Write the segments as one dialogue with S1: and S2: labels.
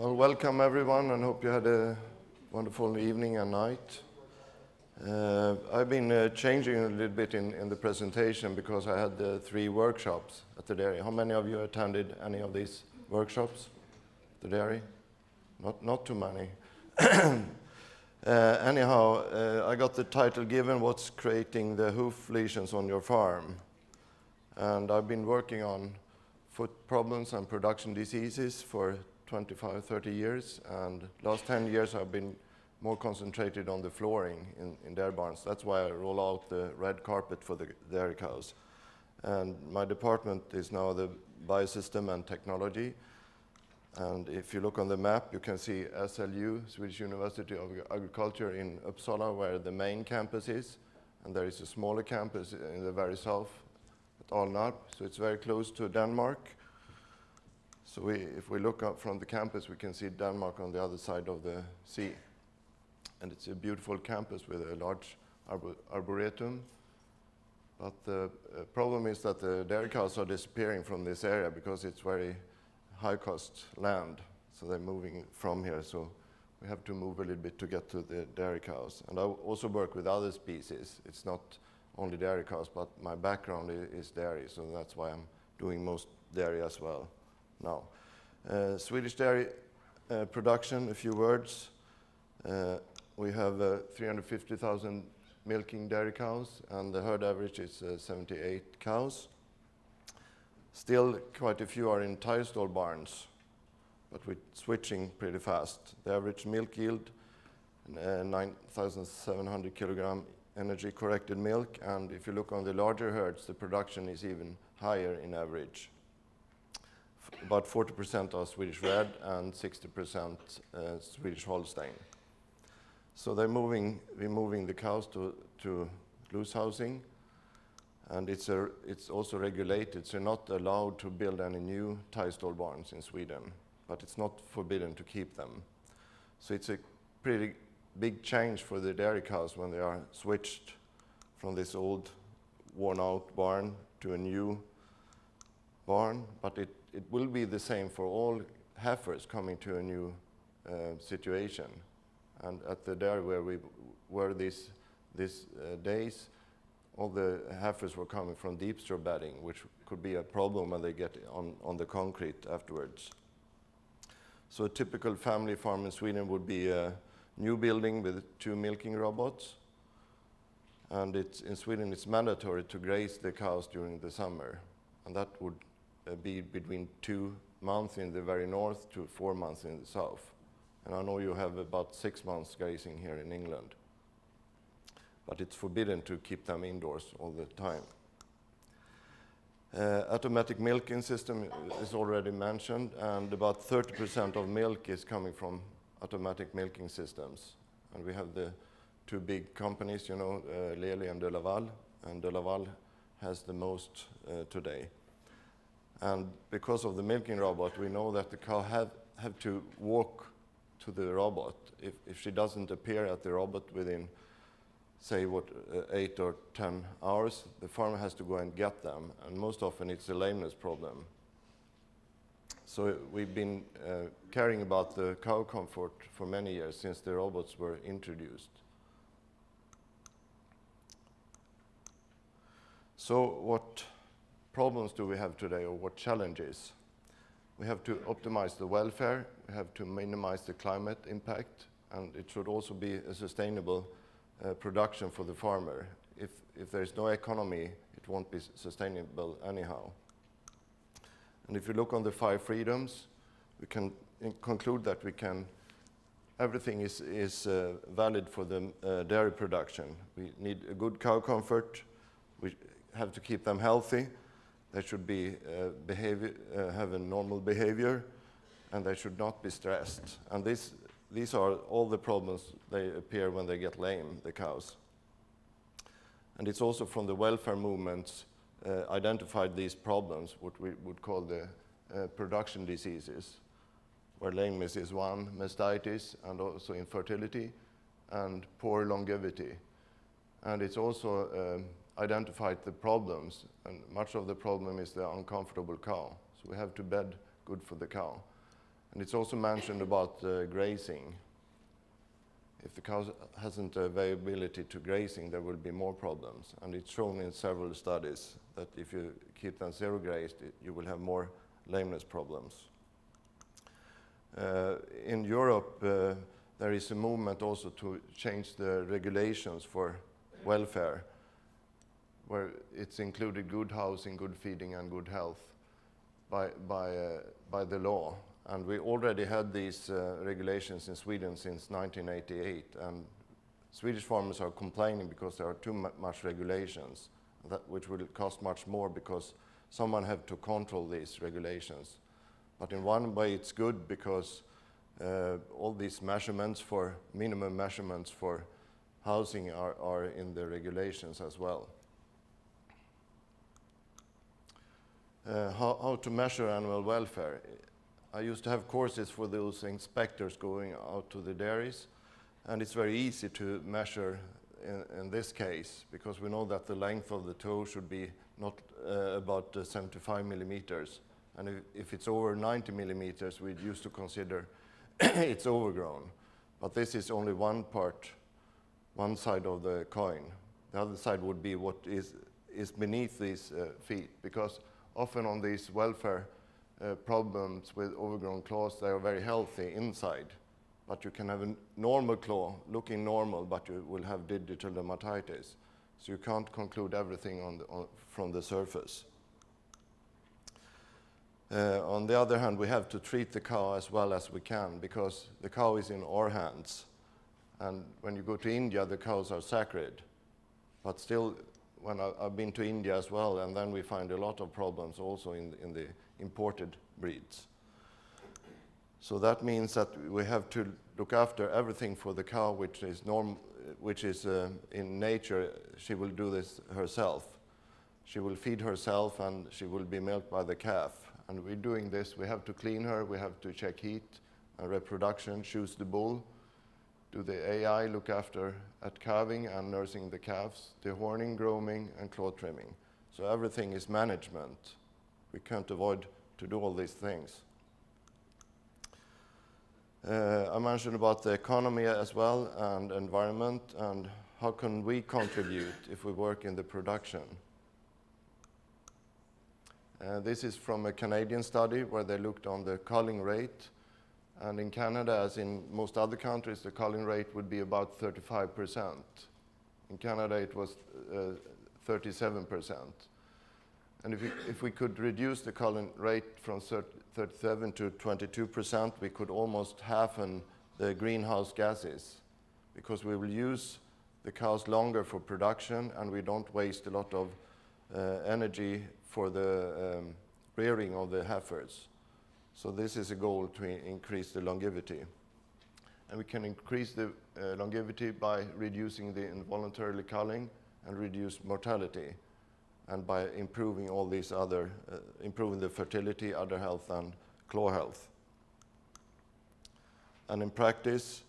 S1: Well, welcome everyone, and hope you had a wonderful evening and night. I've been changing a little bit in the presentation because I had 3 workshops at the dairy. How many of you attended any of these workshops at the dairy? Not too many. Anyhow, I got the title given, What's Creating the Hoof Lesions on Your Farm? And I've been working on foot problems and production diseases for 25, 30 years, and last 10 years I've been more concentrated on the flooring in dairy barns. That's why I roll out the red carpet for the dairy cows. And my department is now the biosystem and technology. And if you look on the map, you can see SLU, Swedish University of Agriculture in Uppsala, where the main campus is. And there is a smaller campus in the very south at Alnarp, so it's very close to Denmark. So if we look up from the campus, we can see Denmark on the other side of the sea. And it's a beautiful campus with a large arboretum. But the problem is that the dairy cows are disappearing from this area because it's very high-cost land. So they're moving from here. So we have to move a little bit to get to the dairy cows. And I also work with other species. It's not only dairy cows, but my background is dairy. So that's why I'm doing most dairy as well. Now, Swedish dairy production, a few words. We have 350,000 milking dairy cows, and the herd average is 78 cows. Still, quite a few are in tire stall barns, but we're switching pretty fast. The average milk yield, 9,700 kilogram energy-corrected milk, and if you look on the larger herds, the production is even higher in average. About 40% are Swedish Red and 60% Swedish Holstein. So we're moving the cows to loose housing, and it's also regulated, so you're not allowed to build any new tie stall barns in Sweden, but it's not forbidden to keep them. So it's a pretty big change for the dairy cows when they are switched from this old worn-out barn to a new barn, but it will be the same for all heifers coming to a new situation. And at the dairy where we were these days, all the heifers were coming from deep straw bedding, which could be a problem when they get on the concrete afterwards. So a typical family farm in Sweden would be a new building with 2 milking robots. And in Sweden it's mandatory to graze the cows during the summer. And that would be between 2 months in the very north to 4 months in the south. And I know you have about 6 months grazing here in England. But it's forbidden to keep them indoors all the time. Automatic milking system is already mentioned, and about 30% of milk is coming from automatic milking systems. And we have the 2 big companies, you know, Lely and De Laval has the most today. And because of the milking robot, we know that the cow have to walk to the robot. If she doesn't appear at the robot within, say, 8 or 10 hours, the farmer has to go and get them. And most often it's a lameness problem. So we've been caring about the cow comfort for many years since the robots were introduced. So what problems do we have today, or what challenges? We have to optimize the welfare, we have to minimize the climate impact, and it should also be a sustainable production for the farmer. If there is no economy, it won't be sustainable anyhow. And if you look on the 5 freedoms, we can conclude that everything is valid for the dairy production. We need a good cow comfort, we have to keep them healthy, they should be have a normal behavior, and they should not be stressed. And these are all the problems they appear when they get lame, the cows. And it's also from the welfare movements identified these problems, what we would call the production diseases, where lameness is one, mastitis, and also infertility, and poor longevity. And it's also identified the problems, and much of the problem is the uncomfortable cow. So we have to bed good for the cow. And it's also mentioned about grazing. If the cow hasn't availability to grazing, there will be more problems. And it's shown in several studies that if you keep them zero grazed, you will have more lameness problems. In Europe, there is a movement also to change the regulations for welfare, where it's included good housing, good feeding, and good health by the law. And we already had these regulations in Sweden since 1988, and Swedish farmers are complaining because there are too much regulations, which will cost much more because someone have to control these regulations. But in one way it's good because all these measurements for minimum measurements for housing are in the regulations as well. How to measure animal welfare. I used to have courses for those inspectors going out to the dairies, and it's very easy to measure in this case because we know that the length of the toe should be not about 75 millimeters. And if it's over 90 millimeters, we used to consider it's overgrown. But this is only one part, one side of the coin. The other side would be what is beneath these feet, because often on these welfare problems with overgrown claws, they are very healthy inside. But you can have a normal claw looking normal, but you will have digital dermatitis. So you can't conclude everything from the surface. On the other hand, we have to treat the cow as well as we can because the cow is in our hands. And when you go to India, the cows are sacred. But still, when I've been to India as well, and then we find a lot of problems also in the imported breeds. So that means that we have to look after everything for the cow, which is in nature, she will do this herself. She will feed herself and she will be milked by the calf. And we're doing this, we have to clean her, we have to check heat and reproduction, choose the bull, do the AI, look after at calving and nursing the calves, dehorning, grooming, and claw trimming. So everything is management. We can't avoid to do all these things. I mentioned about the economy as well and environment and how can we contribute if we work in the production. This is from a Canadian study where they looked on the culling rate. And in Canada, as in most other countries, the culling rate would be about 35%. In Canada, it was 37%. And if we could reduce the culling rate from 37 to 22%, we could almost halven the greenhouse gases because we will use the cows longer for production and we don't waste a lot of energy for the rearing of the heifers. So this is a goal to increase the longevity. And we can increase the longevity by reducing the involuntary culling and reduce mortality, and by improving all these other, improving the fertility, udder health, and claw health. And in practice,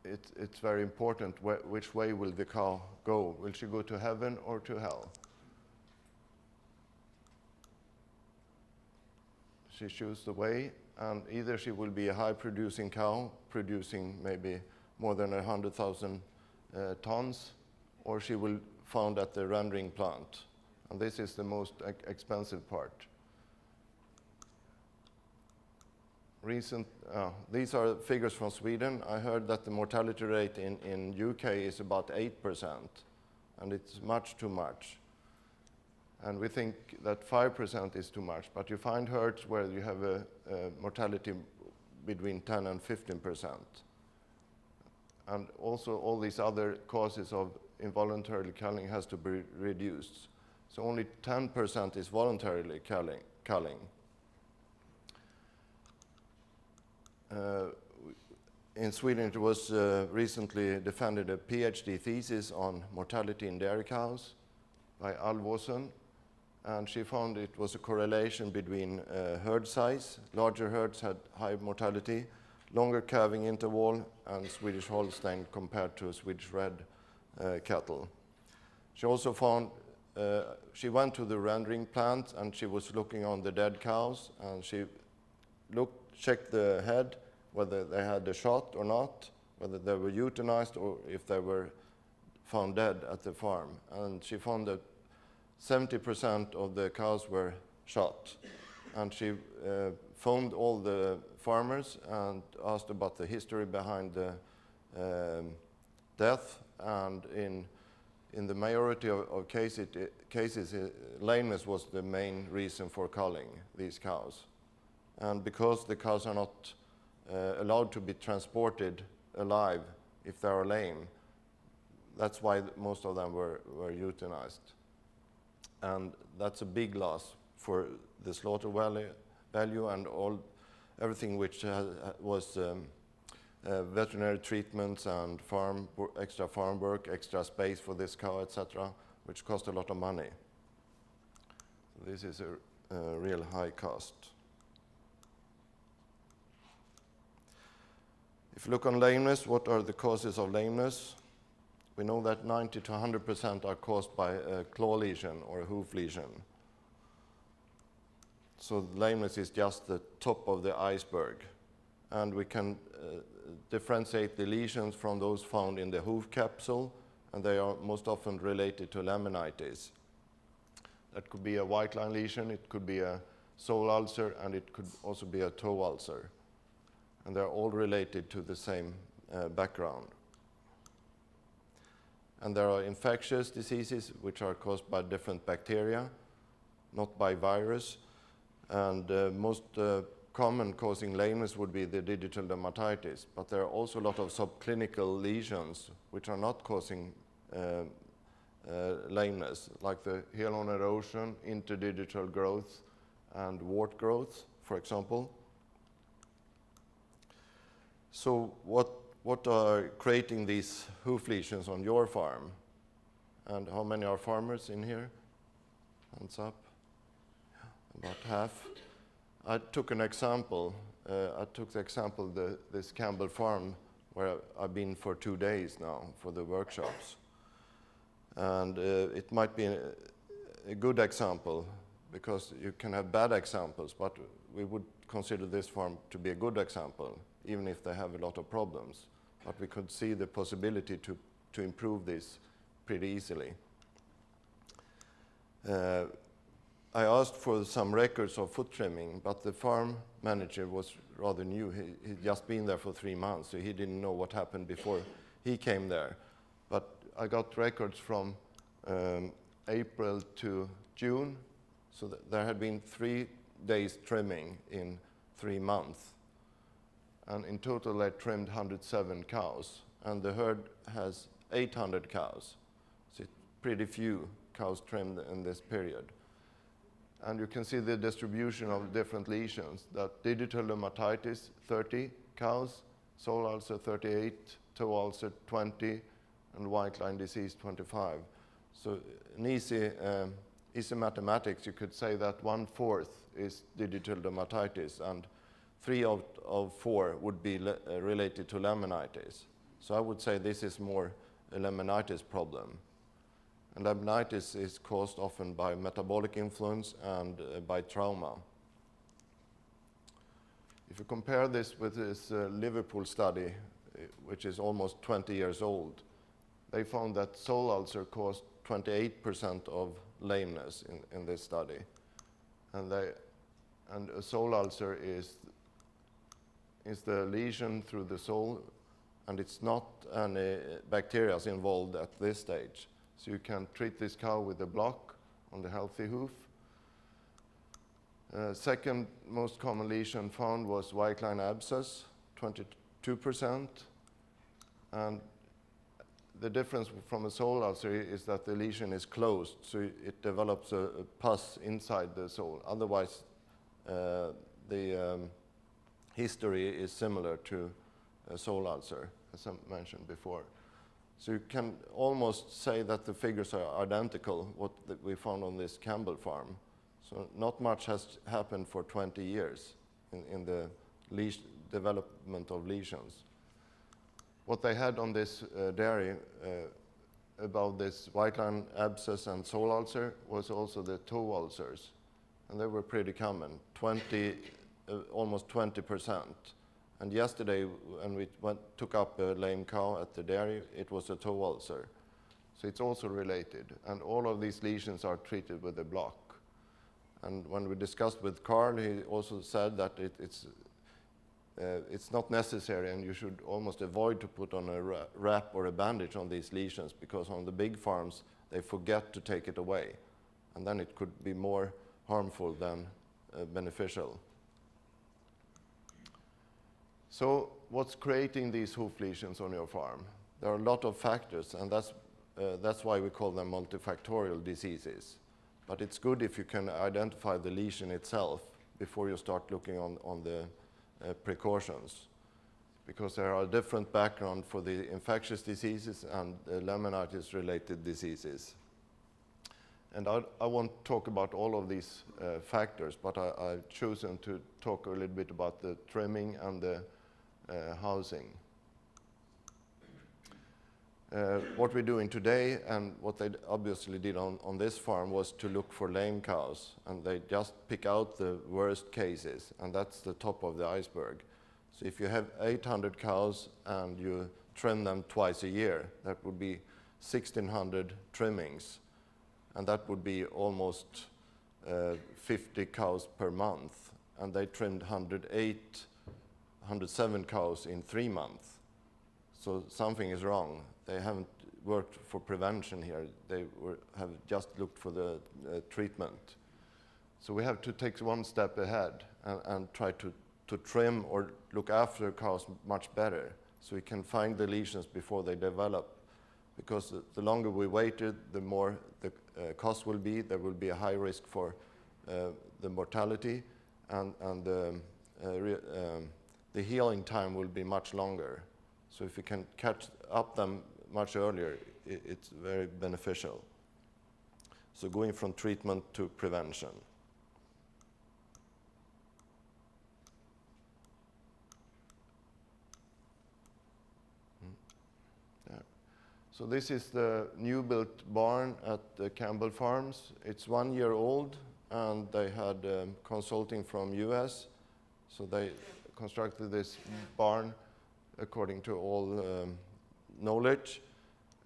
S1: it's very important which way will the cow go. Will she go to heaven or to hell? She chooses the way, and either she will be a high-producing cow, producing maybe more than 100,000 tons, or she will found at the rendering plant. And this is the most expensive part. These are figures from Sweden. I heard that the mortality rate in UK is about 8%, and it's much too much. And we think that 5% is too much, but you find herds where you have a mortality between 10 and 15%. And also all these other causes of involuntary culling has to be reduced. So only 10% is voluntarily culling. In Sweden, it was recently defended a PhD thesis on mortality in dairy cows by Alvåsen, and she found it was a correlation between herd size. Larger herds had high mortality, longer calving interval, and Swedish Holstein compared to Swedish Red cattle. She also found, she went to the rendering plant and she was looking on the dead cows, and she checked the head, whether they had a shot or not, whether they were euthanized or if they were found dead at the farm. And she found that 70% of the cows were shot. And she phoned all the farmers and asked about the history behind the death. And in the majority of cases, lameness was the main reason for culling these cows. And because the cows are not allowed to be transported alive if they are lame, that's why most of them were euthanized. And that's a big loss for the slaughter value and everything which was veterinary treatments and extra farm work, extra space for this cow, etc., which cost a lot of money. This is a real high cost. If you look on lameness, what are the causes of lameness? We know that 90 to 100% are caused by a claw lesion or a hoof lesion. So lameness is just the top of the iceberg. And we can differentiate the lesions from those found in the hoof capsule, and they are most often related to laminitis. That could be a white line lesion, it could be a sole ulcer, and it could also be a toe ulcer. And they're all related to the same background. And there are infectious diseases which are caused by different bacteria, not by virus. And most common causing lameness would be the digital dermatitis, but there are also a lot of subclinical lesions which are not causing lameness, like the hyaline erosion, interdigital growth, and wart growth, for example. So what are creating these hoof lesions on your farm? And how many are farmers in here? Hands up. About half. I took an example. I took the example, this Campbell farm, where I've been for 2 days now for the workshops. And it might be a good example, because you can have bad examples, but we would consider this farm to be a good example, even if they have a lot of problems. But we could see the possibility to improve this pretty easily. I asked for some records of foot trimming, but the farm manager was rather new. He'd just been there for 3 months, so he didn't know what happened before he came there. But I got records from April to June, so there had been 3 days trimming in 3 months. And in total, they trimmed 107 cows, and the herd has 800 cows. So it's pretty few cows trimmed in this period. And you can see the distribution of different lesions. That digital dermatitis, 30 cows, sole ulcer, 38, toe ulcer, 20, and white line disease, 25. So an easy mathematics, you could say that 1/4 is digital dermatitis, and 3 out of 4 would be related to laminitis. So I would say this is more a laminitis problem. And laminitis is caused often by metabolic influence and by trauma. If you compare this with this Liverpool study, which is almost 20 years old, they found that sole ulcer caused 28% of lameness in this study. And a sole ulcer is the lesion through the sole, and it's not any bacteria involved at this stage. So you can treat this cow with a block on the healthy hoof. Second most common lesion found was white line abscess, 22%. And the difference from a sole ulcer is that the lesion is closed, so it develops a pus inside the sole. Otherwise, the history is similar to a sole ulcer, as I mentioned before. So you can almost say that the figures are identical, what we found on this Campbell farm. So not much has happened for 20 years in the development of lesions. What they had on this dairy about this white line abscess and sole ulcer was also the toe ulcers. And they were pretty common. 20 almost 20%. And yesterday, when we took up a lame cow at the dairy, it was a toe ulcer. So it's also related. And all of these lesions are treated with a block. And when we discussed with Carl, he also said that it's not necessary, and you should almost avoid to put on a wrap or a bandage on these lesions, because on the big farms, they forget to take it away. And then it could be more harmful than beneficial. So what's creating these hoof lesions on your farm? There are a lot of factors, and that's why we call them multifactorial diseases. But it's good if you can identify the lesion itself before you start looking on the precautions, because there are different background for the infectious diseases and laminitis-related diseases. And I won't talk about all of these factors, but I've chosen to talk a little bit about the trimming and the housing. What we're doing today, and what they obviously did on this farm, was to look for lame cows, and they just pick out the worst cases, and that's the top of the iceberg. So if you have 800 cows and you trim them twice a year, that would be 1,600 trimmings, and that would be almost 50 cows per month, and they trimmed 107 cows in 3 months. So something is wrong. They haven't worked for prevention here. They have just looked for the treatment. So we have to take one step ahead and try to trim or look after cows much better, so we can find the lesions before they develop. Because the longer we waited, the more the cost will be. There will be a high risk for the mortality, and the healing time will be much longer. So if we can catch up them much earlier, it's very beneficial. So going from treatment to prevention. There. So this is the new built barn at the Campbell Farms. It's 1 year old, and they had consulting from US. So they constructed this barn according to all knowledge.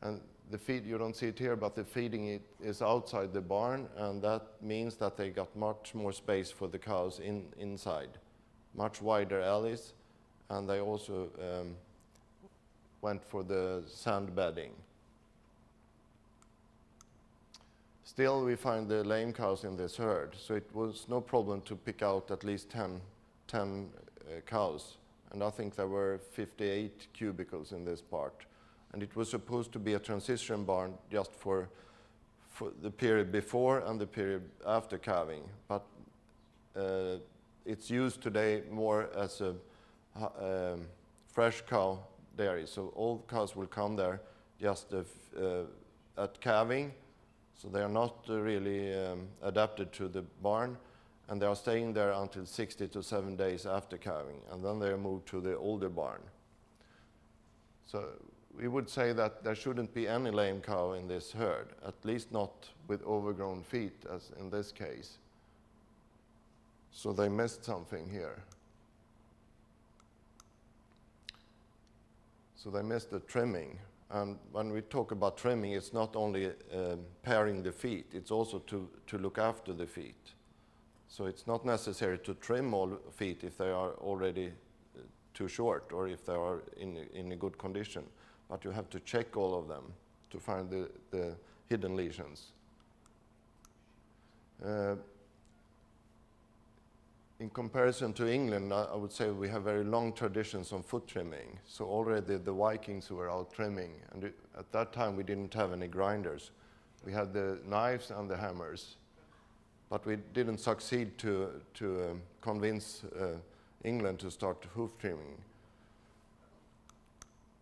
S1: And the feed, you don't see it here, but the feeding is outside the barn, and that means that they got much more space for the cows inside, much wider alleys, and they also went for the sand bedding. Still, we find the lame cows in this herd, so it was no problem to pick out at least 10 cows. And I think there were 58 cubicles in this part. And it was supposed to be a transition barn just for the period before and the period after calving. But it's used today more as a fresh cow dairy. So all cows will come there just at calving. So they are not really adapted to the barn. And they are staying there until 60 to 7 days after calving, and then they are moved to the older barn. So we would say that there shouldn't be any lame cow in this herd, at least not with overgrown feet, as in this case. So they missed something here. So they missed the trimming. And when we talk about trimming, it's not only paring the feet, it's also to look after the feet. So it's not necessary to trim all feet if they are already too short or if they are in a good condition. But you have to check all of them to find the hidden lesions. In comparison to England, I would say we have very long traditions on foot trimming. So already the Vikings were out trimming. And at that time, we didn't have any grinders. We had the knives and the hammers. But we didn't succeed to convince England to start hoof trimming.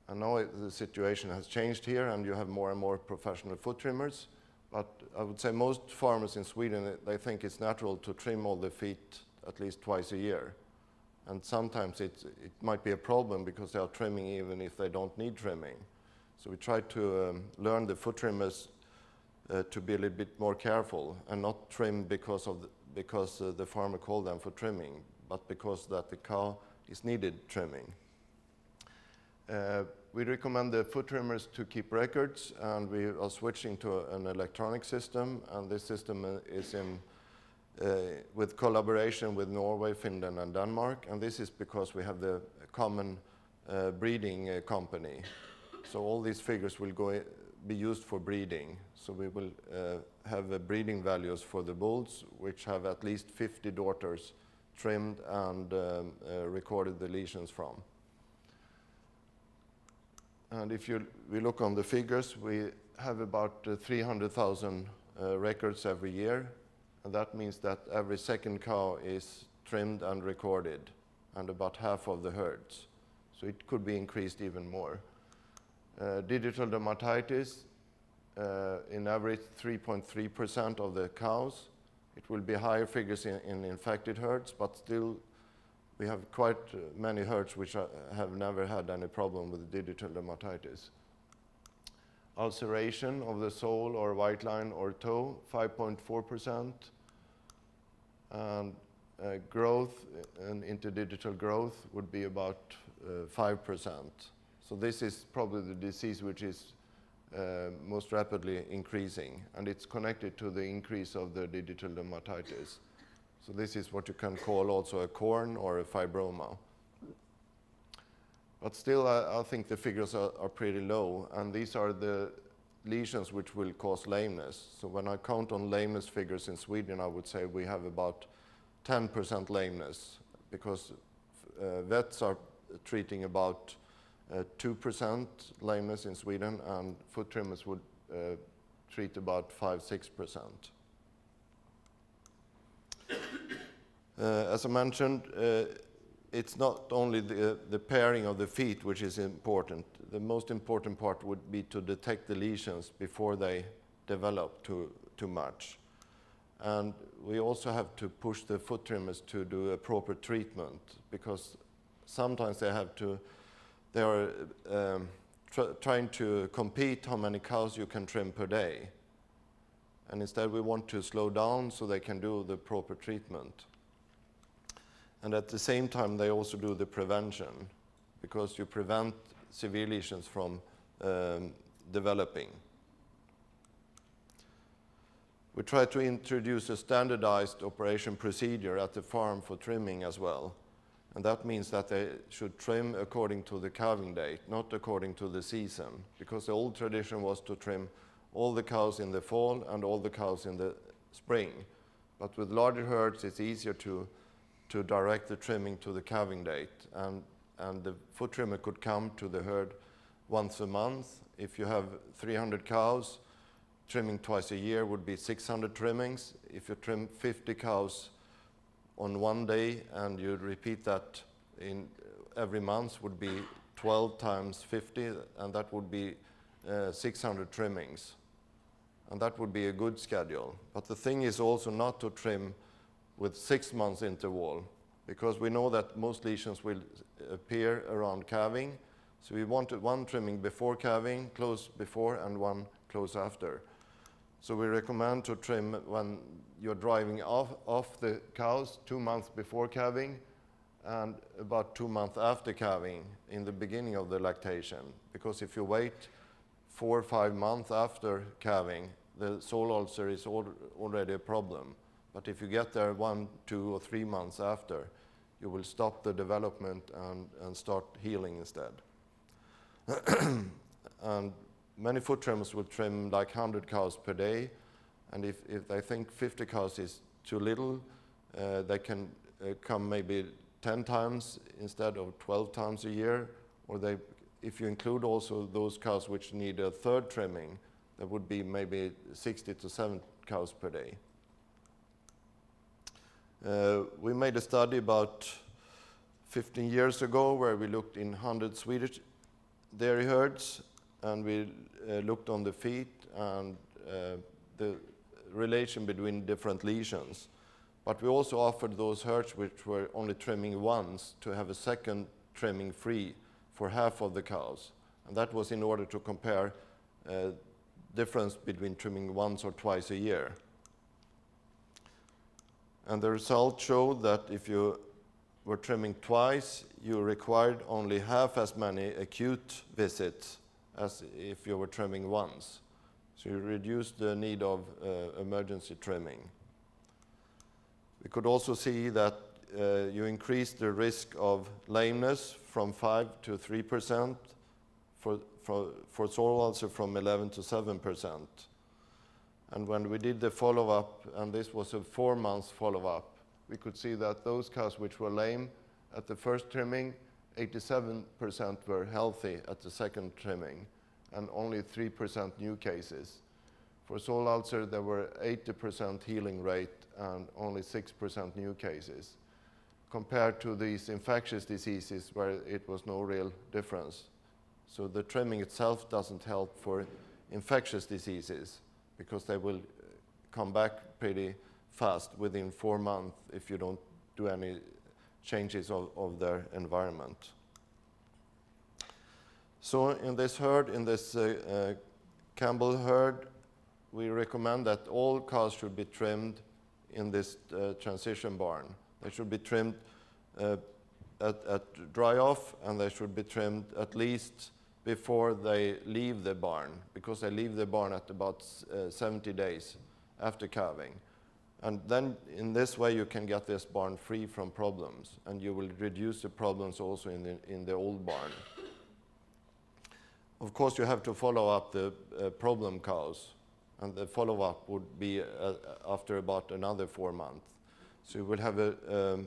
S1: And now the situation has changed here, and you have more and more professional foot trimmers. But I would say most farmers in Sweden, they think it's natural to trim all the feet at least twice a year. And sometimes it might be a problem because they are trimming even if they don't need trimming. So we try to learn the foot trimmers to be a little bit more careful and not trim because the farmer called them for trimming, but because that the cow is needed trimming. We recommend the foot trimmers to keep records, and we are switching to an electronic system, and this system is in with collaboration with Norway, Finland, and Denmark, and this is because we have the common breeding company. So all these figures will be used for breeding. So we will have breeding values for the bulls, which have at least 50 daughters trimmed and recorded the lesions from. And if we look on the figures, we have about 300,000 records every year. And that means that every second cow is trimmed and recorded, and about half of the herds. So it could be increased even more. Digital dermatitis, in average 3.3% of the cows. It will be higher figures in infected herds, but still we have quite many herds which have never had any problem with digital dermatitis. Ulceration of the sole or white line or toe, 5.4%. And growth and interdigital growth would be about 5%. So this is probably the disease which is most rapidly increasing, and it's connected to the increase of the digital dermatitis. So this is what you can call also a corn or a fibroma. But still, I think the figures are pretty low, and these are the lesions which will cause lameness. So when I count on lameness figures in Sweden, I would say we have about 10% lameness, because vets are treating about 2% lameness in Sweden, and foot trimmers would treat about 5–6%. As I mentioned, it's not only the pairing of the feet which is important. The most important part would be to detect the lesions before they develop too much. And we also have to push the foot trimmers to do a proper treatment, because sometimes they are trying to compete how many cows you can trim per day. And instead we want to slow down so they can do the proper treatment. And at the same time, they also do the prevention, because you prevent severe lesions from developing. We try to introduce a standardized operation procedure at the farm for trimming as well. And that means that they should trim according to the calving date, not according to the season, because the old tradition was to trim all the cows in the fall and all the cows in the spring. But with larger herds, it's easier to direct the trimming to the calving date. And the foot trimmer could come to the herd once a month. If you have 300 cows, trimming twice a year would be 600 trimmings. If you trim 50 cows on one day and you repeat that in every month, would be 12 times 50, and that would be 600 trimmings. And that would be a good schedule. But the thing is also not to trim with 6 months interval, because we know that most lesions will appear around calving. So we wanted one trimming before calving, close before, and one close after. So we recommend to trim when you're driving off the cows 2 months before calving and about 2 months after calving in the beginning of the lactation. Because if you wait 4 or 5 months after calving, the sole ulcer is already a problem. But if you get there 1, 2, or 3 months after, you will stop the development and start healing instead. And many foot trimmers will trim like 100 cows per day, and if they think 50 cows is too little, they can come maybe 10 times instead of 12 times a year, or if you include also those cows which need a third trimming, there would be maybe 60 to 70 cows per day. We made a study about 15 years ago where we looked in 100 Swedish dairy herds, and we looked on the feet and the relation between different lesions. But we also offered those herds which were only trimming once to have a second trimming free for half of the cows. And that was in order to compare difference between trimming once or twice a year. And the result showed that if you were trimming twice, you required only half as many acute visits as if you were trimming once. So you reduced the need of emergency trimming. We could also see that you increased the risk of lameness from 5 to 3%, for sore ulcer from 11 to 7%. And when we did the follow-up, and this was a 4-month follow-up, we could see that those cows which were lame at the first trimming, 87% were healthy at the second trimming, and only 3% new cases. For sore ulcer, there were 80% healing rate and only 6% new cases, compared to these infectious diseases where it was no real difference. So the trimming itself doesn't help for infectious diseases because they will come back pretty fast within 4 months if you don't do any changes of their environment. So in this herd, in this Campbell herd, we recommend that all cows should be trimmed in this transition barn. They should be trimmed at dry off, and they should be trimmed at least before they leave the barn, because they leave the barn at about 70 days after calving. And then in this way you can get this barn free from problems, and you will reduce the problems also in the old barn. Of course, you have to follow up the problem cows, and the follow-up would be after about another 4 months. So you will have a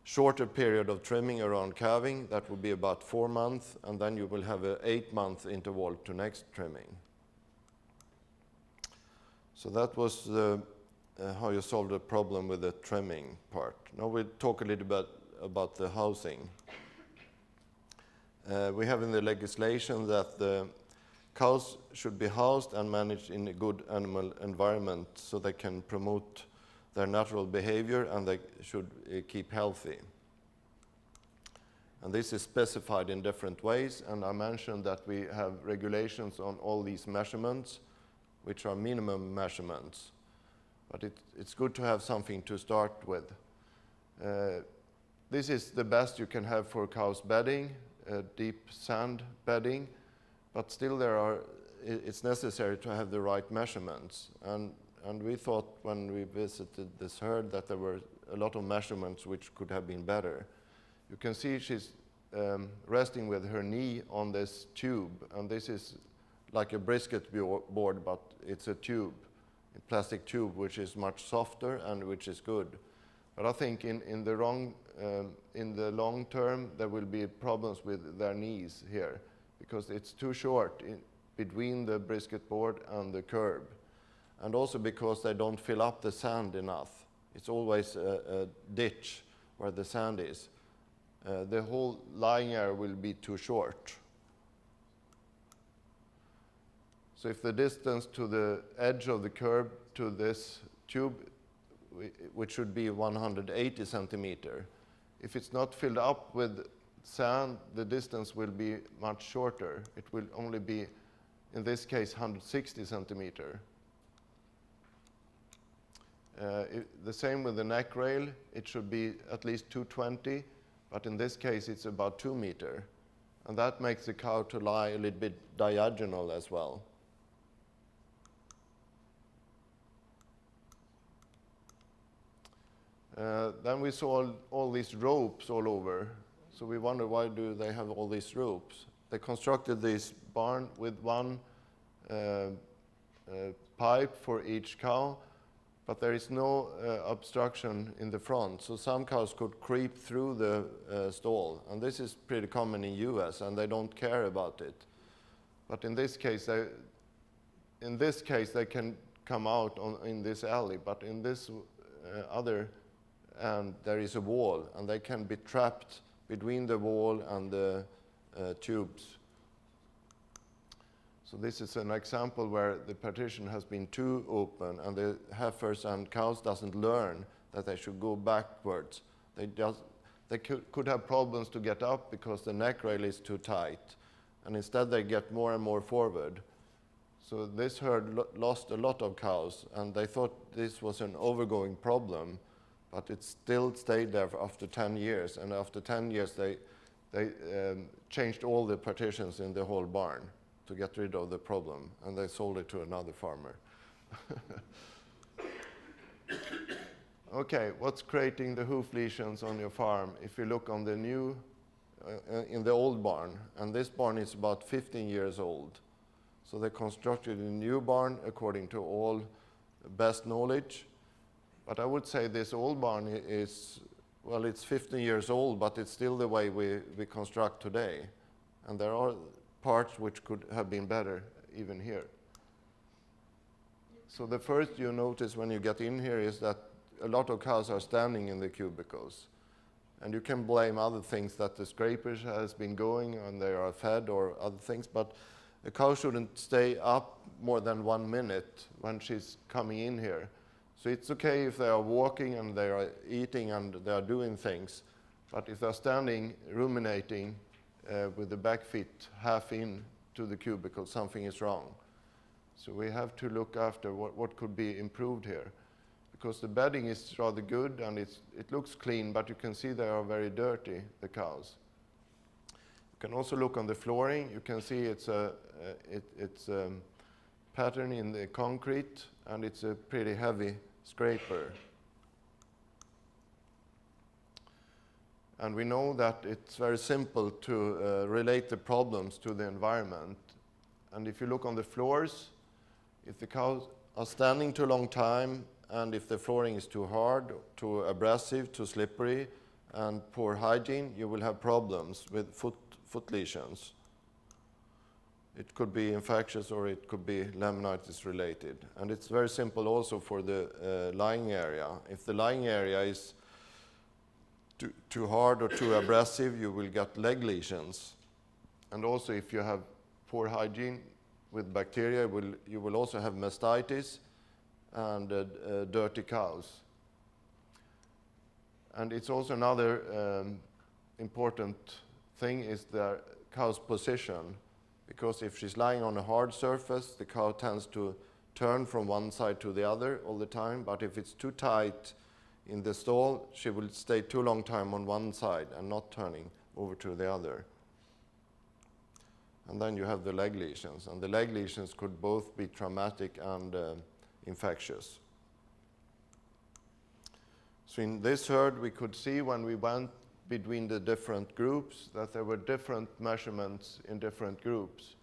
S1: shorter period of trimming around calving. That will be about 4 months, and then you will have an 8-month interval to next trimming. So that was how you solve the problem with the trimming part. Now we'll talk a little bit about the housing. We have in the legislation that the cows should be housed and managed in a good animal environment so they can promote their natural behavior, and they should keep healthy. And this is specified in different ways, and I mentioned that we have regulations on all these measurements, which are minimum measurements. But it's good to have something to start with. This is the best you can have for cows bedding, deep sand bedding, but still it's necessary to have the right measurements. And we thought when we visited this herd that there were a lot of measurements which could have been better. You can see she's resting with her knee on this tube, and this is like a brisket board, but it's a tube, a plastic tube, which is much softer and which is good. But I think in the long term there will be problems with their knees here, because it's too short between the brisket board and the curb. And also because they don't fill up the sand enough. It's always a ditch where the sand is. The whole lying area will be too short. So if the distance to the edge of the curb to this tube, which should be 180 centimeter, if it's not filled up with sand, the distance will be much shorter. It will only be, in this case, 160 centimeter. The same with the neck rail. It should be at least 220, but in this case it's about 2 meters. And that makes the cow to lie a little bit diagonal as well. Then we saw all these ropes all over. So we wonder, why do they have all these ropes? They constructed this barn with one pipe for each cow, but there is no obstruction in the front. So some cows could creep through the stall, and this is pretty common in US, and they don't care about it. But in this case, they can come out in this alley, but in this other end, there is a wall, and they can be trapped between the wall and the tubes. So this is an example where the partition has been too open, and the heifers and cows doesn't learn that they should go backwards. They could have problems to get up because the neck rail is too tight, and instead they get more and more forward. So this herd lost a lot of cows, and they thought this was an overgoing problem, but it still stayed there after 10 years. And after 10 years, they changed all the partitions in the whole barn to get rid of the problem, and they sold it to another farmer. Okay, what's creating the hoof lesions on your farm? If you look on the new, in the old barn, and this barn is about 15 years old. So they constructed a new barn according to all best knowledge. But I would say this old barn is, well, it's 15 years old, but it's still the way we construct today. And there are parts which could have been better even here. So the first you notice when you get in here is that a lot of cows are standing in the cubicles. And you can blame other things, that the scrapers has been going and they are fed or other things, but a cow shouldn't stay up more than 1 minute when she's coming in here. So it's okay if they are walking and they are eating and they are doing things, but if they're standing, ruminating with the back feet half in to the cubicle, something is wrong. So we have to look after what could be improved here. Because the bedding is rather good and it looks clean, but you can see they are very dirty, the cows. You can also look on the flooring. You can see it's a pattern in the concrete, and it's a pretty heavy scraper. And we know that it's very simple to relate the problems to the environment. And if you look on the floors, if the cows are standing too long time, and if the flooring is too hard, too abrasive, too slippery, and poor hygiene, you will have problems with foot lesions. It could be infectious or it could be laminitis related. And it's very simple also for the lying area. If the lying area is too hard or too abrasive, you will get leg lesions. And also if you have poor hygiene with bacteria, you will also have mastitis and dirty cows. And it's also another important thing is the cow's position, because if she's lying on a hard surface, the cow tends to turn from one side to the other all the time, but if it's too tight in the stall, she will stay too long time on one side and not turning over to the other. And then you have the leg lesions, and the leg lesions could both be traumatic and infectious. So in this herd, we could see when we went between the different groups that there were different measurements in different groups.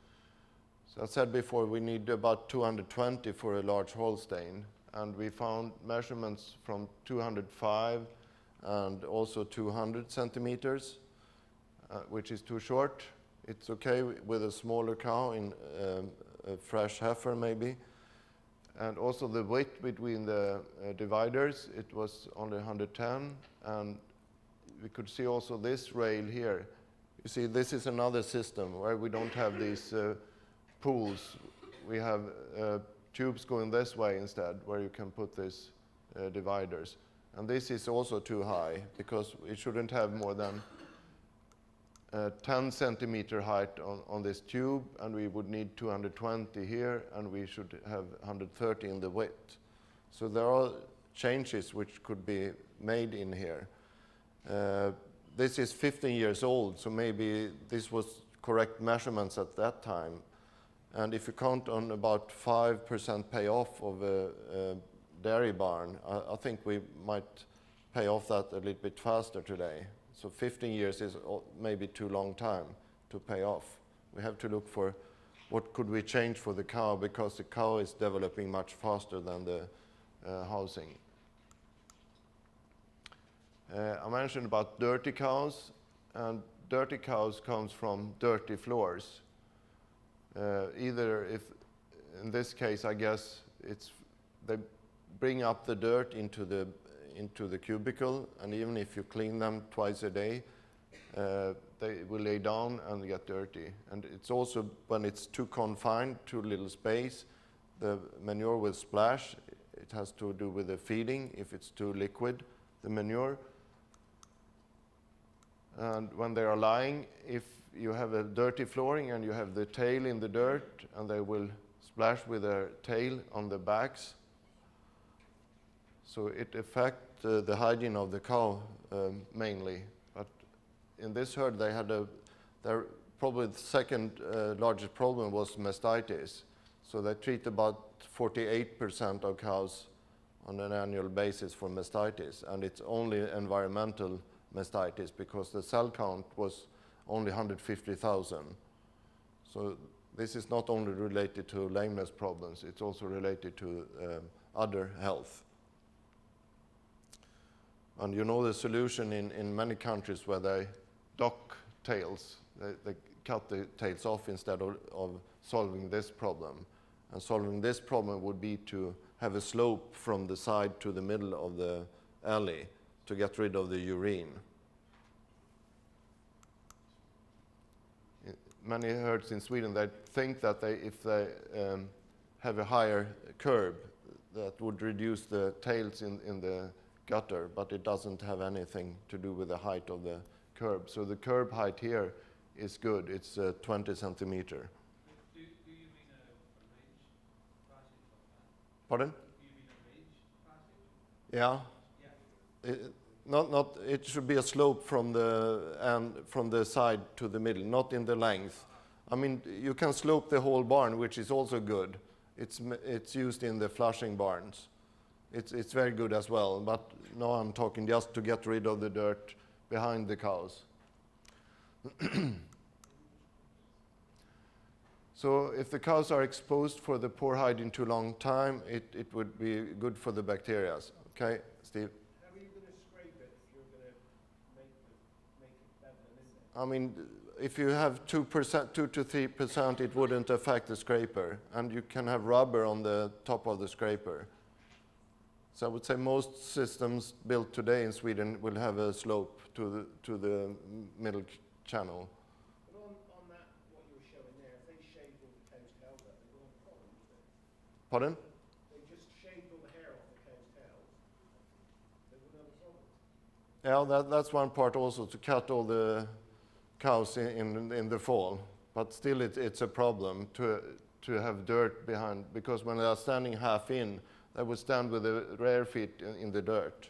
S1: So I said before, we need about 220 for a large Holstein, and we found measurements from 205 and also 200 centimeters, which is too short. It's okay with a smaller cow, in a fresh heifer maybe. And also the width between the dividers, it was only 110, and we could see also this rail here. You see, this is another system where we don't have these pools. We have tubes going this way instead, where you can put these dividers. And this is also too high, because it shouldn't have more than 10 centimeter height on this tube, and we would need 220 here, and we should have 130 in the width. So there are changes which could be made in here. This is 15 years old, so maybe this was correct measurements at that time. And if you count on about 5% payoff of a dairy barn, I think we might pay off that a little bit faster today. So 15 years is maybe too long time to pay off. We have to look for what could we change for the cow, because the cow is developing much faster than the housing. I mentioned about dirty cows, and dirty cows comes from dirty floors. Either if, in this case, I guess they bring up the dirt into the cubicle, and even if you clean them twice a day, they will lay down and get dirty. And it's also when it's too confined, too little space, the manure will splash. It has to do with the feeding, if it's too liquid, the manure. And when they are lying, if you have a dirty flooring and you have the tail in the dirt, and they will splash with their tail on the backs. So it affects the hygiene of the cow mainly. But in this herd, they had probably the second largest problem was mastitis. So they treat about 48% of cows on an annual basis for mastitis, and it's only environmental mastitis because the cell count was only 150,000. So this is not only related to lameness problems, it's also related to other health. And you know the solution in many countries where they dock tails, they cut the tails off instead of solving this problem. And solving this problem would be to have a slope from the side to the middle of the alley to get rid of the urine. Many herds in Sweden, they think that if they have a higher curb, that would reduce the tails in the gutter, but it doesn't have anything to do with the height of the curb. So the curb height here is good. It's 20 centimeter.
S2: Do you mean a ridge passage like that?
S1: Pardon?
S2: Do you mean a ridge passage?
S1: Yeah. It should be a slope from the side to the middle, not in the length. I mean, you can slope the whole barn, which is also good. It's used in the flushing barns. It's very good as well, but now I'm talking just to get rid of the dirt behind the cows. So if the cows are exposed for the poor hygiene too long time, it would be good for the bacteria. Okay, Steve?
S3: How are you going to scrape it if you're going to make it better than in there?
S1: I mean, if you have 2%, 2 to 3%, it wouldn't affect the scraper, and you can have rubber on the top of the scraper. So I would say most systems built today in Sweden will have a slope to the middle channel.
S3: But on that, what you were showing there, if they shaved all the cow's tails up, they wouldn't have a problem, would they?
S1: Pardon?
S3: They just shaved all the hair off the cow's tails, they wouldn't have a problem.
S1: Yeah, that's one part also, to cut all the cows in the fall. But still it's a problem to have dirt behind, because when they are standing half in, they would stand with the rear feet in the dirt.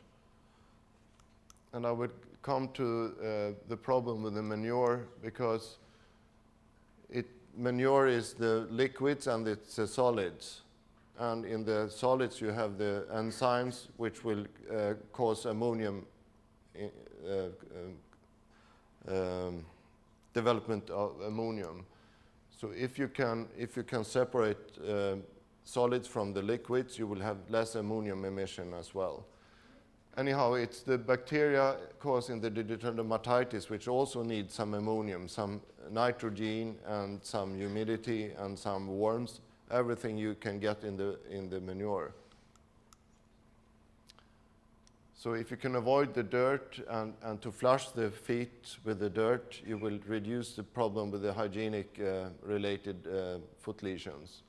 S1: And I would come to the problem with the manure, because manure is the liquids and it's the solids. And in the solids you have the enzymes which will cause ammonium development of ammonium. So if you can separate solids from the liquids, you will have less ammonium emission as well. Anyhow, it's the bacteria causing the digital dermatitis which also need some ammonium, some nitrogen and some humidity and some worms, everything you can get in the manure. So if you can avoid the dirt and to flush the feet with the dirt, you will reduce the problem with the hygienic related foot lesions.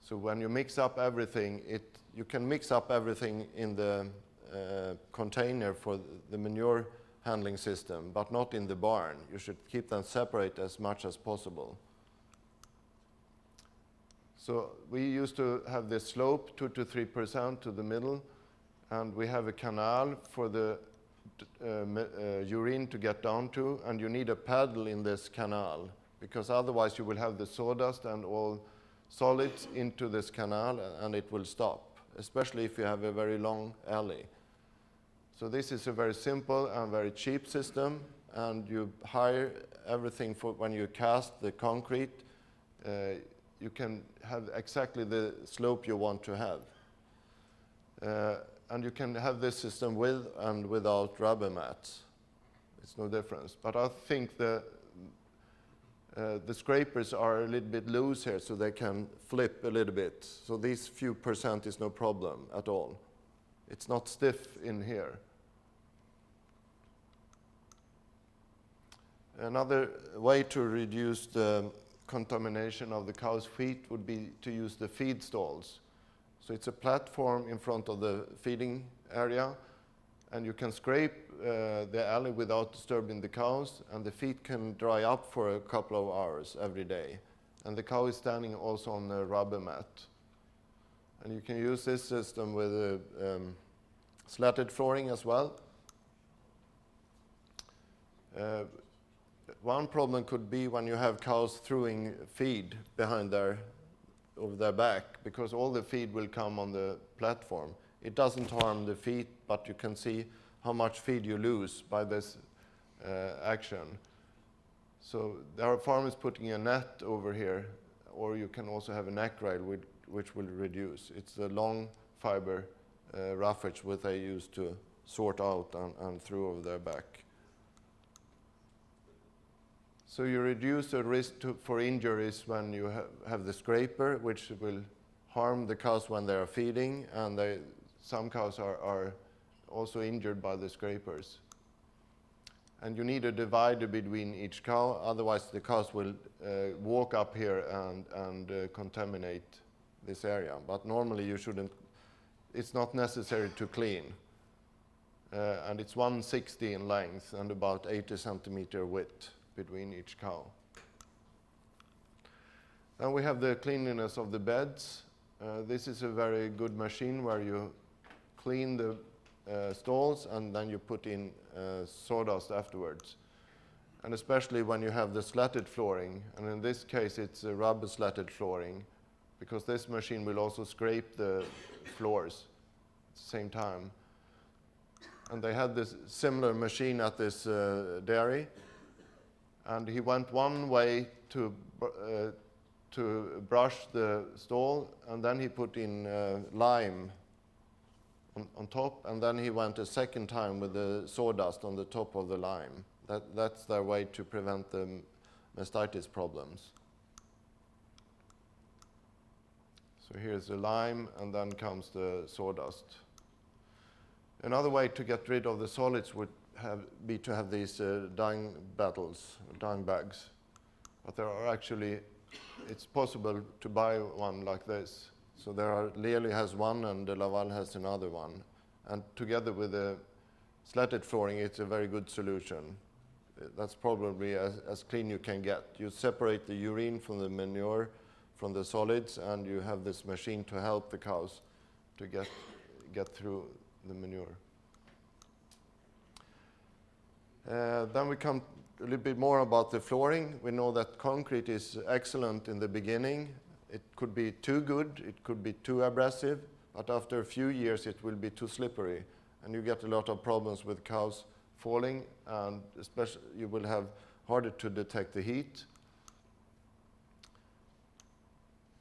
S1: So when you mix up everything, you can mix up everything in the container for the manure handling system, but not in the barn. You should keep them separate as much as possible. So we used to have this slope, 2 to 3% to the middle, and we have a canal for the urine to get down to, and you need a paddle in this canal, because otherwise you will have the sawdust and all solids into this canal and it will stop, especially if you have a very long alley. So this is a very simple and very cheap system, and you hire everything for when you cast the concrete. You can have exactly the slope you want to have. And you can have this system with and without rubber mats. It's no difference. But I think the scrapers are a little bit loose here, so they can flip a little bit. So these few percent is no problem at all. It's not stiff in here. Another way to reduce the contamination of the cow's feet would be to use the feed stalls. So it's a platform in front of the feeding area, and you can scrape the alley without disturbing the cows, and the feet can dry up for a couple of hours every day. And the cow is standing also on a rubber mat. And you can use this system with slatted flooring as well. One problem could be when you have cows throwing feed behind over their back, because all the feed will come on the platform. It doesn't harm the feet, but you can see how much feed you lose by this action. So there are farmers putting a net over here, or you can also have a neck rail which will reduce. It's a long fiber roughage which they use to sort out and throw over their back. So you reduce the risk for injuries when you have the scraper, which will harm the cows when they are feeding, and some cows are also injured by the scrapers. And you need a divider between each cow, otherwise the cows will walk up here and contaminate this area. But normally you shouldn't, it's not necessary to clean. And it's 160 in length and about 80 centimeter width between each cow. Then we have the cleanliness of the beds. This is a very good machine where you clean the stalls and then you put in sawdust afterwards. And especially when you have the slatted flooring, and in this case it's a rubber slatted flooring, because this machine will also scrape the floors at the same time. And they had this similar machine at this dairy, and he went one way to brush the stall, and then he put in lime on top, and then he went a second time with the sawdust on the top of the lime. That's their way to prevent the mastitis problems. So here's the lime, and then comes the sawdust. Another way to get rid of the solids would be to have these dung bags. But there are actually, it's possible to buy one like this. So Lely has one and Laval has another one. And together with the slatted flooring, it's a very good solution. That's probably as clean you can get. You separate the urine from the manure, from the solids, and you have this machine to help the cows to get through the manure. Then we come a little bit more about the flooring. We know that concrete is excellent in the beginning. It could be too good, it could be too abrasive, but after a few years it will be too slippery. And you get a lot of problems with cows falling, and especially you will have harder to detect the heat.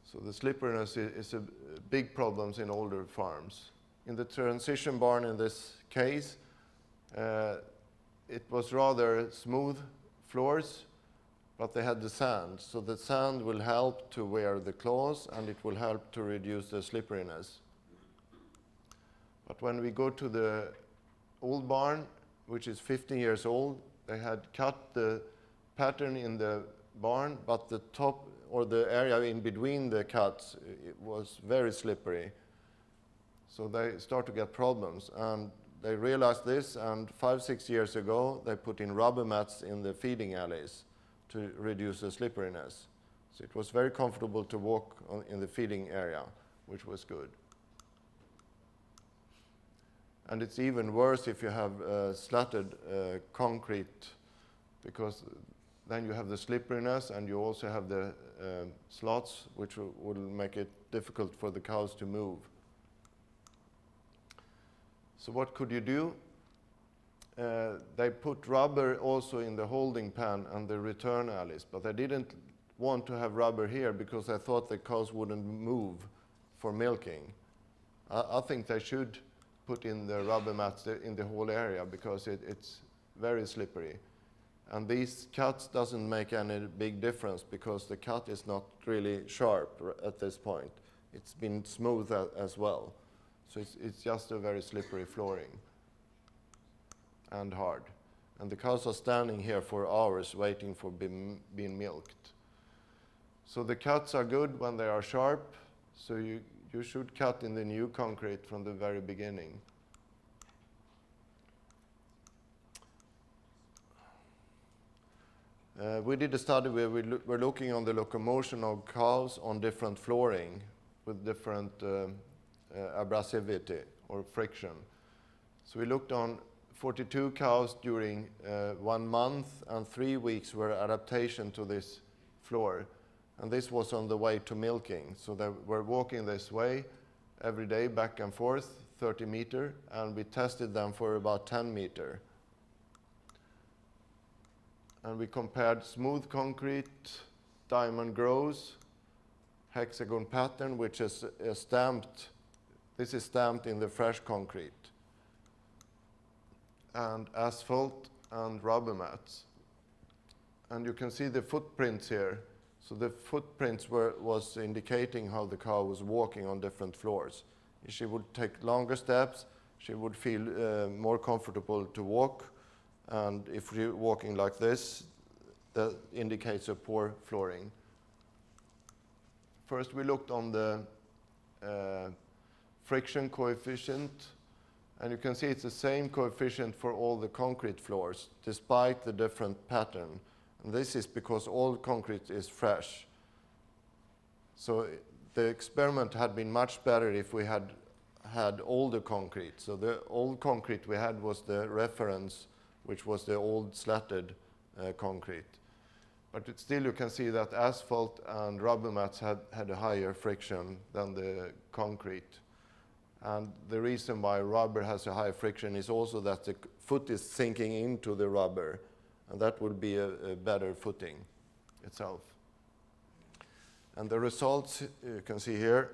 S1: So the slipperiness is a big problem in older farms. In the transition barn in this case, it was rather smooth floors, but they had the sand. So the sand will help to wear the claws, and it will help to reduce the slipperiness. But when we go to the old barn, which is 15 years old, they had cut the pattern in the barn, but the top or the area in between the cuts, it was very slippery. So they start to get problems. And they realized this, and 5-6 years ago, they put in rubber mats in the feeding alleys to reduce the slipperiness. So it was very comfortable to walk in the feeding area, which was good. And it's even worse if you have slatted concrete, because then you have the slipperiness and you also have the slots, which will make it difficult for the cows to move. So what could you do? They put rubber also in the holding pan and the return alleys, but they didn't want to have rubber here because they thought the cows wouldn't move for milking. I think they should put in the rubber mats in the whole area because it's very slippery. And these cuts doesn't make any big difference because the cut is not really sharp at this point. It's been smooth as well. So it's just a very slippery flooring and hard. And the cows are standing here for hours waiting for being milked. So the cuts are good when they are sharp. So you should cut in the new concrete from the very beginning. We did a study where we're looking on the locomotion of cows on different flooring with different abrasivity or friction. So we looked on 42 cows during 1 month, and 3 weeks were adaptation to this floor. And this was on the way to milking. So they were walking this way every day, back and forth, 30 meter, and we tested them for about 10 meter. And we compared smooth concrete, diamond grows, hexagon pattern, which is stamped. This is stamped in the fresh concrete, and asphalt and rubber mats. And you can see the footprints here. So the footprints was indicating how the cow was walking on different floors. If she would take longer steps, she would feel more comfortable to walk. And if you're walking like this, that indicates a poor flooring. First, we looked on the friction coefficient, and you can see it's the same coefficient for all the concrete floors, despite the different pattern. And this is because all concrete is fresh. So the experiment had been much better if we had older concrete. So the old concrete we had was the reference, which was the old slatted concrete. But still you can see that asphalt and rubber mats had a higher friction than the concrete. And the reason why rubber has a high friction is also that the foot is sinking into the rubber, and that will be a better footing itself. And the results you can see here.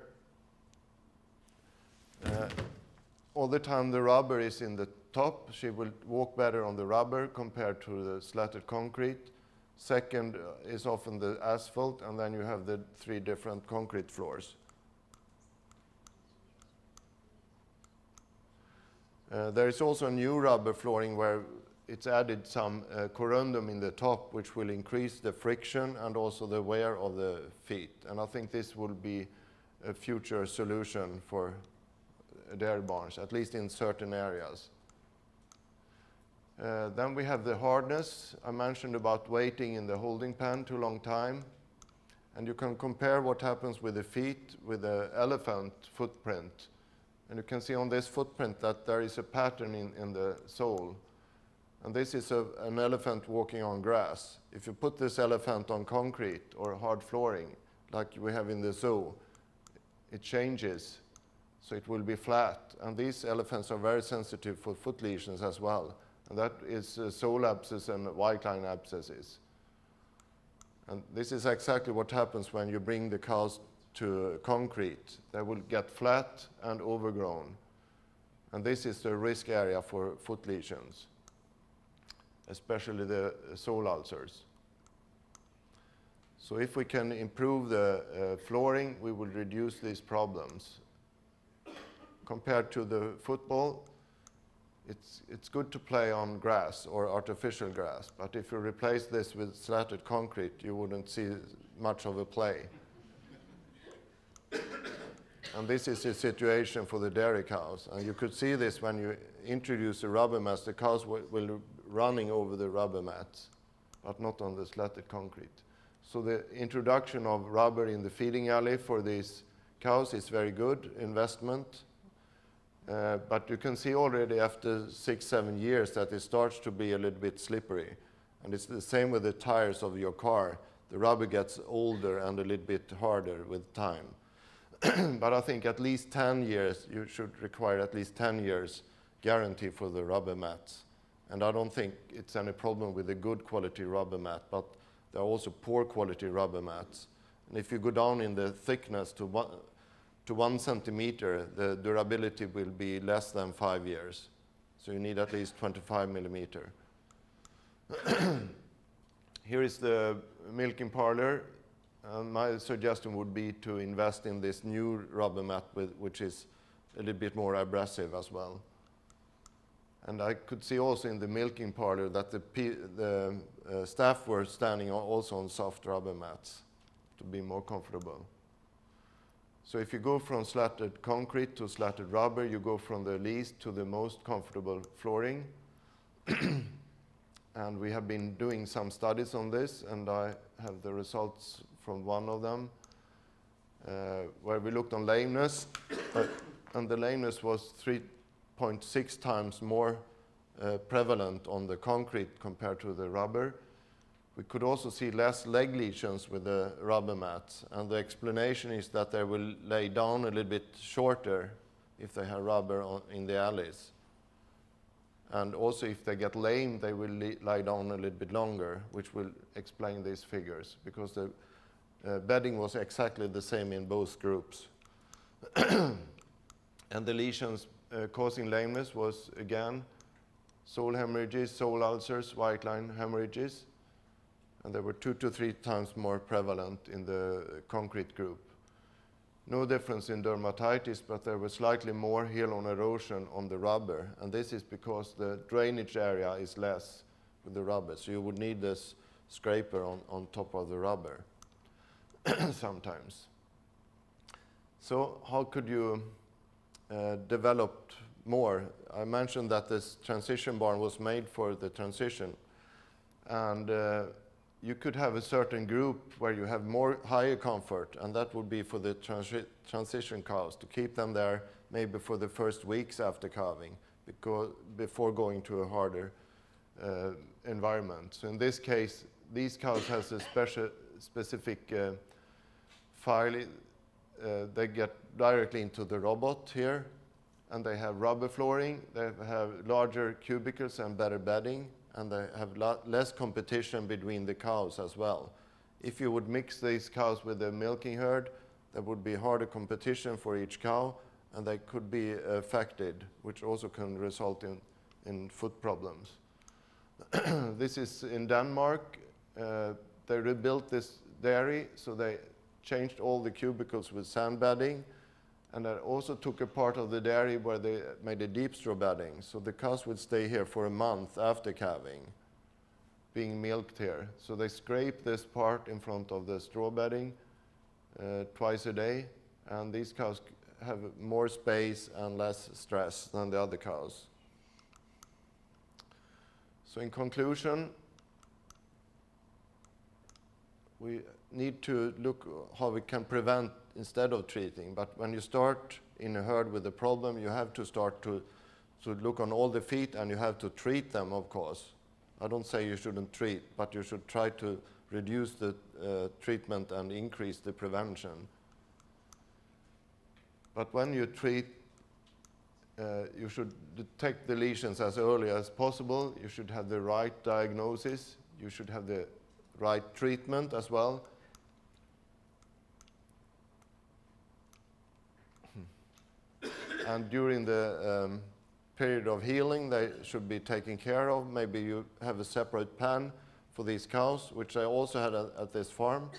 S1: All the time the rubber is in the top, she will walk better on the rubber compared to the slatted concrete. Second is often the asphalt, and then you have the 3 different concrete floors. There is also a new rubber flooring where it's added some corundum in the top, which will increase the friction and also the wear of the feet. And I think this will be a future solution for dairy barns, at least in certain areas. Then we have the hardness. I mentioned about waiting in the holding pen too long time. And you can compare what happens with the feet with the elephant footprint. And you can see on this footprint that there is a pattern in the sole. And this is an elephant walking on grass. If you put this elephant on concrete or hard flooring, like we have in the zoo, it changes. So it will be flat. And these elephants are very sensitive for foot lesions as well. And that is sole abscess and white line abscesses. And this is exactly what happens when you bring the cows to concrete. They will get flat and overgrown. And this is the risk area for foot lesions, especially the sole ulcers. So if we can improve the flooring, we will reduce these problems. Compared to the football, it's good to play on grass or artificial grass, but if you replace this with slatted concrete, you wouldn't see much of a play. And this is the situation for the dairy cows. And you could see this when you introduce the rubber mats. The cows will running over the rubber mats, but not on the slatted concrete. So the introduction of rubber in the feeding alley for these cows is very good investment. But you can see already after 6-7 years that it starts to be a little bit slippery. And it's the same with the tires of your car. The rubber gets older and a little bit harder with time. But I think at least 10 years, you should require at least 10 years guarantee for the rubber mats. And I don't think it's any problem with a good quality rubber mat, but there are also poor quality rubber mats. And if you go down in the thickness to 1 centimeter, the durability will be less than 5 years. So you need at least 25 millimeter. Here is the milking parlor. And my suggestion would be to invest in this new rubber mat, which is a little bit more abrasive as well. And I could see also in the milking parlor that the staff were standing also on soft rubber mats to be more comfortable. So if you go from slatted concrete to slatted rubber, you go from the least to the most comfortable flooring. And we have been doing some studies on this, and I have the results from one of them, where we looked on lameness. and the lameness was 3.6 times more prevalent on the concrete compared to the rubber. We could also see less leg lesions with the rubber mats, and the explanation is that they will lay down a little bit shorter if they have rubber in the alleys. And also if they get lame, they will lie down a little bit longer, which will explain these figures, because the bedding was exactly the same in both groups. And the lesions causing lameness was, again, sole hemorrhages, sole ulcers, white line hemorrhages, and they were 2 to 3 times more prevalent in the concrete group. No difference in dermatitis, but there was slightly more heel-on erosion on the rubber, and this is because the drainage area is less with the rubber, so you would need this scraper on top of the rubber sometimes. So how could you develop more? I mentioned that this transition barn was made for the transition, and you could have a certain group where you have higher comfort, and that would be for the transition cows, to keep them there maybe for the first weeks after calving, before going to a harder environment. So in this case, these cows have a specific file. They get directly into the robot here, and they have rubber flooring, they have larger cubicles and better bedding, and they have less competition between the cows as well. If you would mix these cows with the milking herd, there would be harder competition for each cow, and they could be affected, which also can result in foot problems. This is in Denmark. They rebuilt this dairy, so they changed all the cubicles with sand bedding, and I also took a part of the dairy where they made a deep straw bedding, so the cows would stay here for a month after calving, being milked here. So they scrape this part in front of the straw bedding twice a day, and these cows have more space and less stress than the other cows. So in conclusion, we need to look how we can prevent instead of treating. But when you start in a herd with a problem, you have to start to look on all the feet, and you have to treat them, of course. I don't say you shouldn't treat, but you should try to reduce the treatment and increase the prevention. But when you treat, you should detect the lesions as early as possible. You should have the right diagnosis. You should have the right treatment as well. And during the period of healing, they should be taken care of. Maybe you have a separate pen for these cows, which I also had at this farm.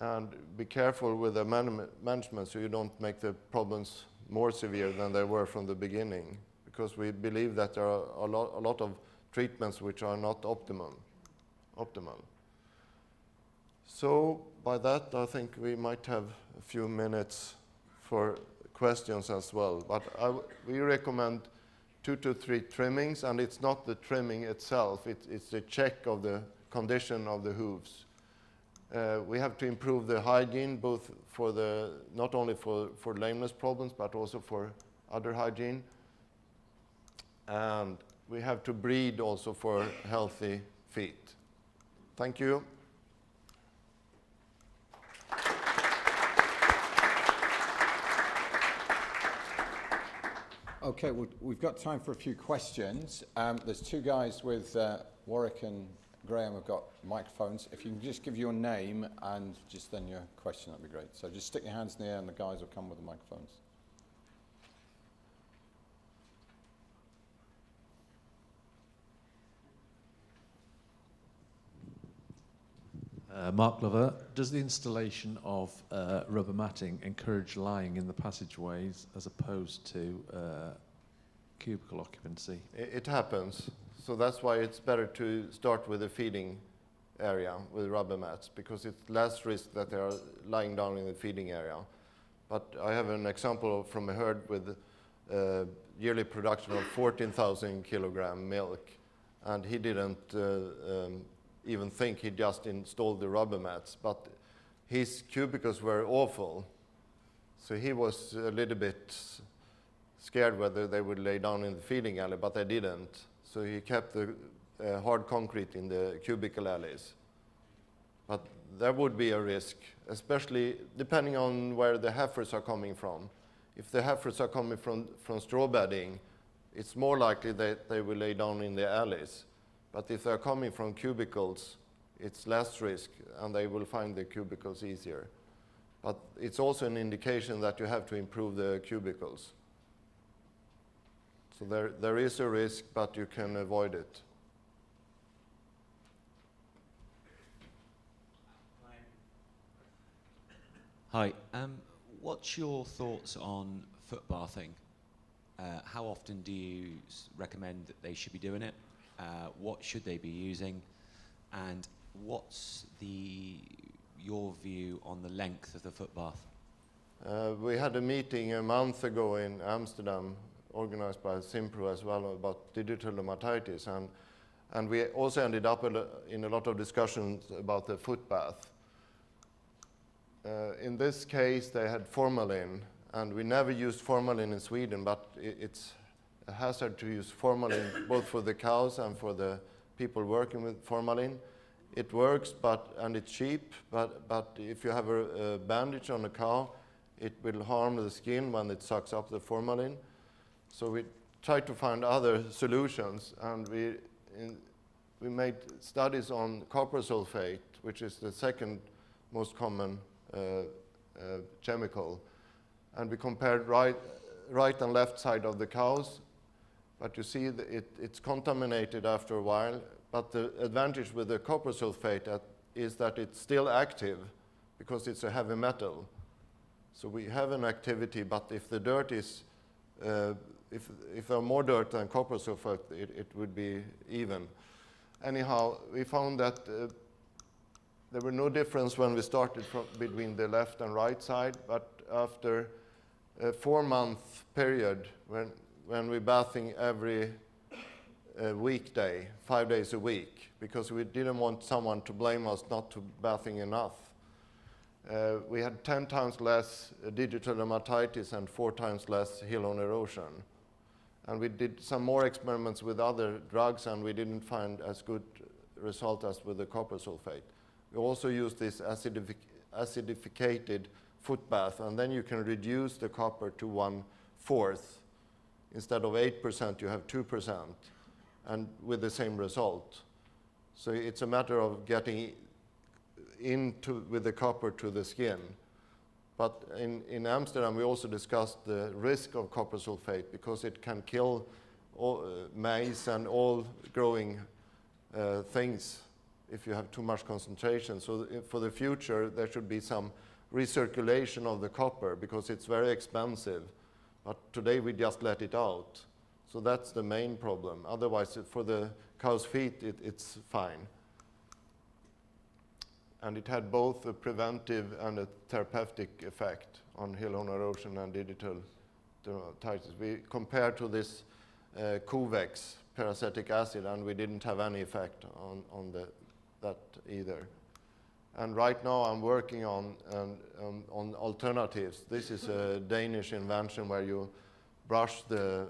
S1: And be careful with the management so you don't make the problems more severe than they were from the beginning, because we believe that there are a lot of treatments which are not optimal. So by that, I think we might have a few minutes for questions as well. But we recommend 2 to 3 trimmings, and it's not the trimming itself, it's the check of the condition of the hooves. We have to improve the hygiene, both for not only for lameness problems, but also for other hygiene. And we have to breed also for healthy feet. Thank you.
S4: Okay, we've got time for a few questions. There's 2 guys with Warwick and Graham have got microphones. If you can just give your name and just then your question, that'd be great. So just stick your hands in the air and the guys will come with the microphones.
S5: Mark Lover, does the installation of rubber matting encourage lying in the passageways as opposed to cubicle occupancy?
S1: It happens. So that's why it's better to start with the feeding area with rubber mats, because it's less risk that they are lying down in the feeding area. But I have an example from a herd with yearly production of 14,000 kilogram milk, and he didn't even think, he just installed the rubber mats, but his cubicles were awful. So he was a little bit scared whether they would lay down in the feeding alley, but they didn't. So he kept the hard concrete in the cubicle alleys. But there would be a risk, especially depending on where the heifers are coming from. If the heifers are coming from straw bedding, it's more likely that they will lay down in the alleys. But if they're coming from cubicles, it's less risk, and they will find the cubicles easier. But it's also an indication that you have to improve the cubicles. So there is a risk, but you can avoid it.
S6: Hi. What's your thoughts on foot bathing? How often do you recommend that they should be doing it? What should they be using? And what's your view on the length of the foot bath?
S1: We had a meeting a month ago in Amsterdam, organized by Simpro as well, about digital dermatitis, and we also ended up in a lot of discussions about the foot bath. In this case, they had formalin, and we never used formalin in Sweden, but it's a hazard to use formalin both for the cows and for the people working with formalin. It works, and it's cheap, but if you have a bandage on a cow, it will harm the skin when it sucks up the formalin. So we tried to find other solutions, and we made studies on copper sulfate, which is the second most common chemical. And we compared right and left side of the cows, but you see that it's contaminated after a while. But the advantage with the copper sulfate is that it's still active because it's a heavy metal. So we have an activity, but if the dirt is, if there are more dirt than copper sulfate, it would be even. Anyhow, we found that there were no difference when we started between the left and right side, but after a 4-month period, when we're bathing every weekday, 5 days a week, because we didn't want someone to blame us not to bathing enough. We had 10 times less digital dermatitis and 4 times less heel-on erosion. And we did some more experiments with other drugs, and we didn't find as good result as with the copper sulfate. We also used this acidificated foot bath, and then you can reduce the copper to 1/4. Instead of 8%, you have 2%, and with the same result. So it's a matter of getting with the copper to the skin. But in Amsterdam, we also discussed the risk of copper sulfate because it can kill maize and all growing things if you have too much concentration. So for the future, there should be some recirculation of the copper because it's very expensive. But today, we just let it out. So that's the main problem. Otherwise, for the cow's feet, it's fine. And it had both a preventive and a therapeutic effect on heel-on erosion and digital dermatitis. We compared to this Covex peracetic acid, and we didn't have any effect on that either. And right now, I'm working on alternatives. This is a Danish invention where you brush the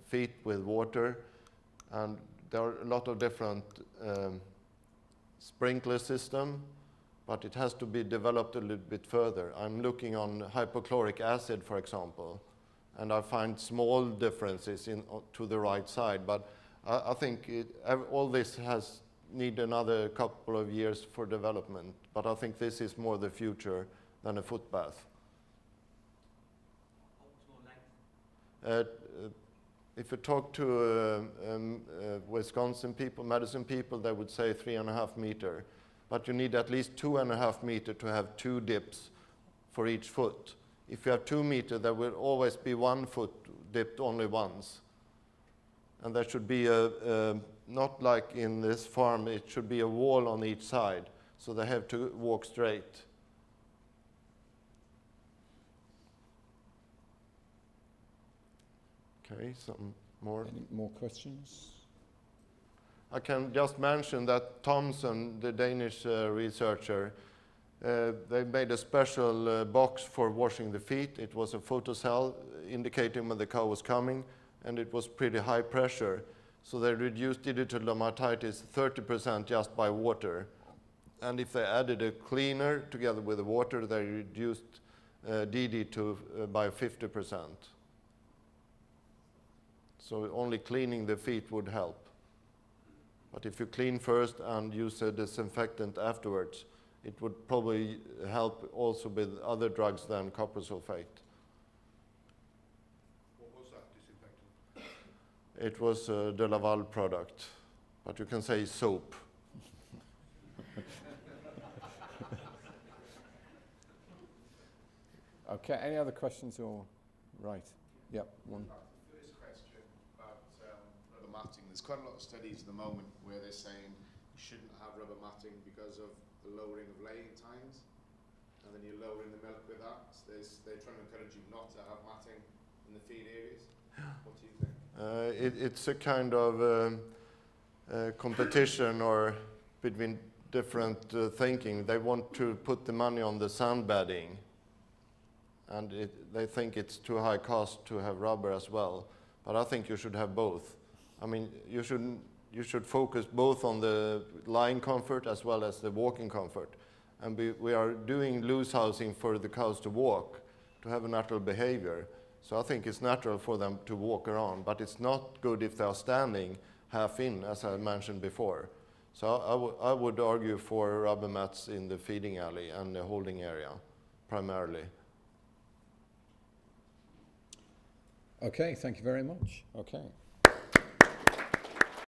S1: feet with water, and there are a lot of different sprinkler system, but it has to be developed a little bit further. I'm looking on hypochloric acid, for example, and I find small differences to the right side, but I think all this need another couple of years for development, but I think this is more the future than a foot bath. If you talk to Wisconsin people, Madison people, they would say 3.5 meters. But you need at least 2.5 meters to have 2 dips for each foot. If you have 2 meters, there will always be 1 foot dipped only once. And there should be not like in this farm, it should be a wall on each side. So they have to walk straight. Okay, some more.
S4: Any more questions?
S1: I can just mention that Thomson, the Danish researcher, They made a special box for washing the feet. It was a photocell indicating when the cow was coming, and it was pretty high pressure. So they reduced digital dermatitis 30% just by water. And if they added a cleaner together with the water, they reduced DD by 50%. So only cleaning the feet would help. But if you clean first and use a disinfectant afterwards, it would probably help also with other drugs than copper sulfate.
S3: What was that disinfectant?
S1: It was a De Laval product, but you can say soap.
S4: Okay, any other questions or, right, yep, one.
S7: First question about rubber matting. There's quite a lot of studies at the moment where they're saying you shouldn't have rubber matting because of the lowering of laying times, and then you're lowering the milk with that. So they're trying to encourage you not to have matting in the feed areas. What do you think?
S1: It's a kind of competition or between different thinking. They want to put the money on the sand bedding, and they think it's too high cost to have rubber as well. But I think you should have both. I mean, you should focus both on the lying comfort as well as the walking comfort. And we are doing loose housing for the cows to walk, to have a natural behavior. So I think it's natural for them to walk around, but it's not good if they are standing half in, as I mentioned before. So I would argue for rubber mats in the feeding alley and the holding area, primarily.
S4: Okay, thank you very much. Okay.